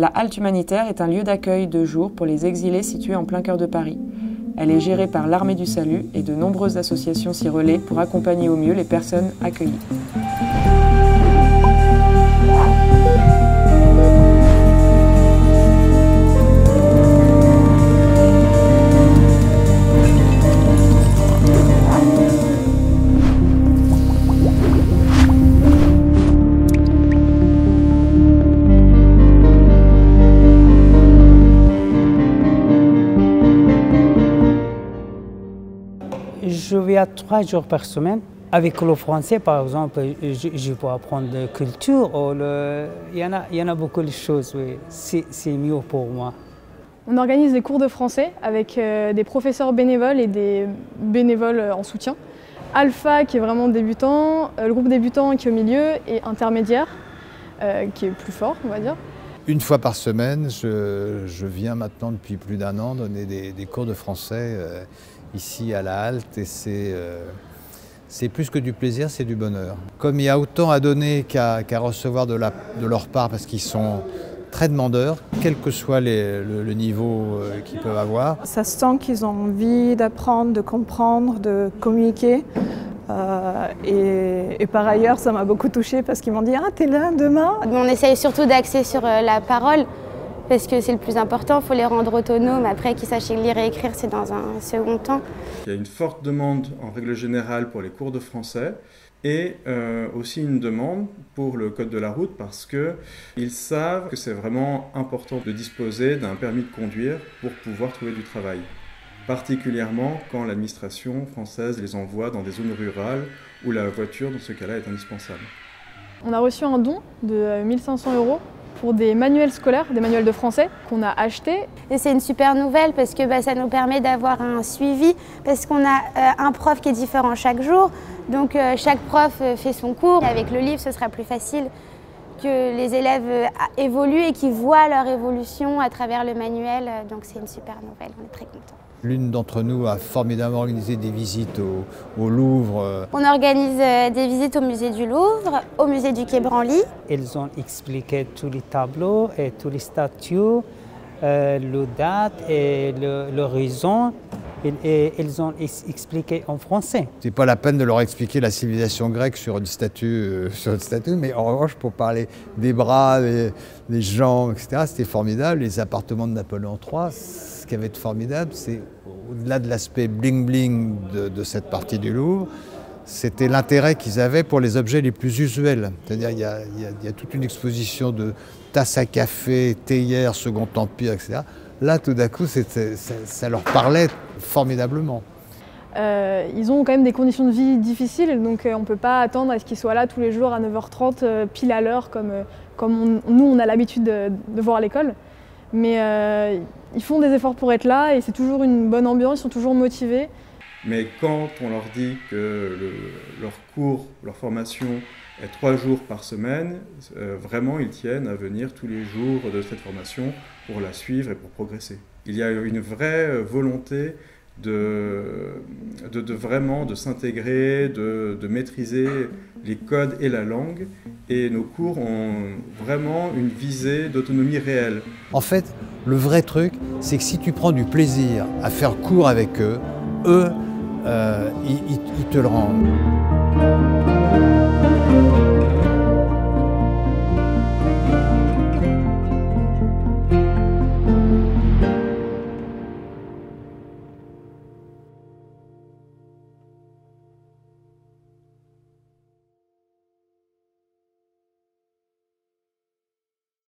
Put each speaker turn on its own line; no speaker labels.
La halte humanitaire est un lieu d'accueil de jour pour les exilés situé en plein cœur de Paris. Elle est gérée par l'Armée du Salut et de nombreuses associations s'y relaient pour accompagner au mieux les personnes accueillies.
Je viens 3 jours par semaine. Avec le français, par exemple, je peux apprendre la culture. Il y en a beaucoup de choses, oui. C'est mieux pour moi.
On organise des cours de français avec des professeurs bénévoles et des bénévoles en soutien. Alpha qui est vraiment débutant, le groupe débutant qui est au milieu et intermédiaire qui est plus fort, on va dire.
Une fois par semaine, je viens maintenant depuis plus d'1 an donner des cours de français ici à la halte et c'est plus que du plaisir, c'est du bonheur. Comme il y a autant à donner qu'à recevoir de leur part parce qu'ils sont très demandeurs, quel que soit le niveau qu'ils peuvent avoir.
Ça se sent qu'ils ont envie d'apprendre, de comprendre, de communiquer. Et par ailleurs, ça m'a beaucoup touchée parce qu'ils m'ont dit « Ah, t'es là demain ?»
On essaye surtout d'axer sur la parole parce que c'est le plus important, il faut les rendre autonomes. Après, qu'ils sachent lire et écrire, c'est dans un second temps.
Il y a une forte demande en règle générale pour les cours de français et aussi une demande pour le code de la route parce qu'ils savent que c'est vraiment important de disposer d'un permis de conduire pour pouvoir trouver du travail. Particulièrement quand l'administration française les envoie dans des zones rurales où la voiture, dans ce cas-là, est indispensable.
On a reçu un don de 1 500 € pour des manuels scolaires, des manuels de français qu'on a achetés.
Et c'est une super nouvelle parce que ça nous permet d'avoir un suivi, parce qu'on a un prof qui est différent chaque jour, donc chaque prof fait son cours. Avec le livre, ce sera plus facile que les élèves évoluent et qu'ils voient leur évolution à travers le manuel, donc c'est une super nouvelle, on est très contents.
L'une d'entre nous a formidablement organisé des visites au Louvre.
On organise des visites au musée du Louvre, au musée du Quai Branly.
Ils ont expliqué tous les tableaux et tous les statues, le date et l'horizon. Et ils ont expliqué en français.
C'est pas la peine de leur expliquer la civilisation grecque sur une statue, mais en revanche, pour parler des bras, des jambes, etc., c'était formidable. Les appartements de Napoléon III, ce qui avait de formidable, c'est au-delà de l'aspect bling-bling de cette partie du Louvre, c'était l'intérêt qu'ils avaient pour les objets les plus usuels. C'est-à-dire il y a toute une exposition de tasses à café, théières, Second Empire, etc. Là, tout d'un coup, ça leur parlait formidablement.
Ils ont quand même des conditions de vie difficiles, donc on ne peut pas attendre à ce qu'ils soient là tous les jours à 9h30, pile à l'heure, comme nous, on a l'habitude de voir à l'école. Mais ils font des efforts pour être là et c'est toujours une bonne ambiance, ils sont toujours motivés.
Mais quand on leur dit que leur cours, leur formation est 3 jours par semaine, vraiment ils tiennent à venir tous les jours de cette formation pour la suivre et pour progresser. Il y a une vraie volonté vraiment de s'intégrer, de maîtriser les codes et la langue, et nos cours ont vraiment une visée d'autonomie réelle.
En fait, le vrai truc, c'est que si tu prends du plaisir à faire cours avec eux, ils te le rendent.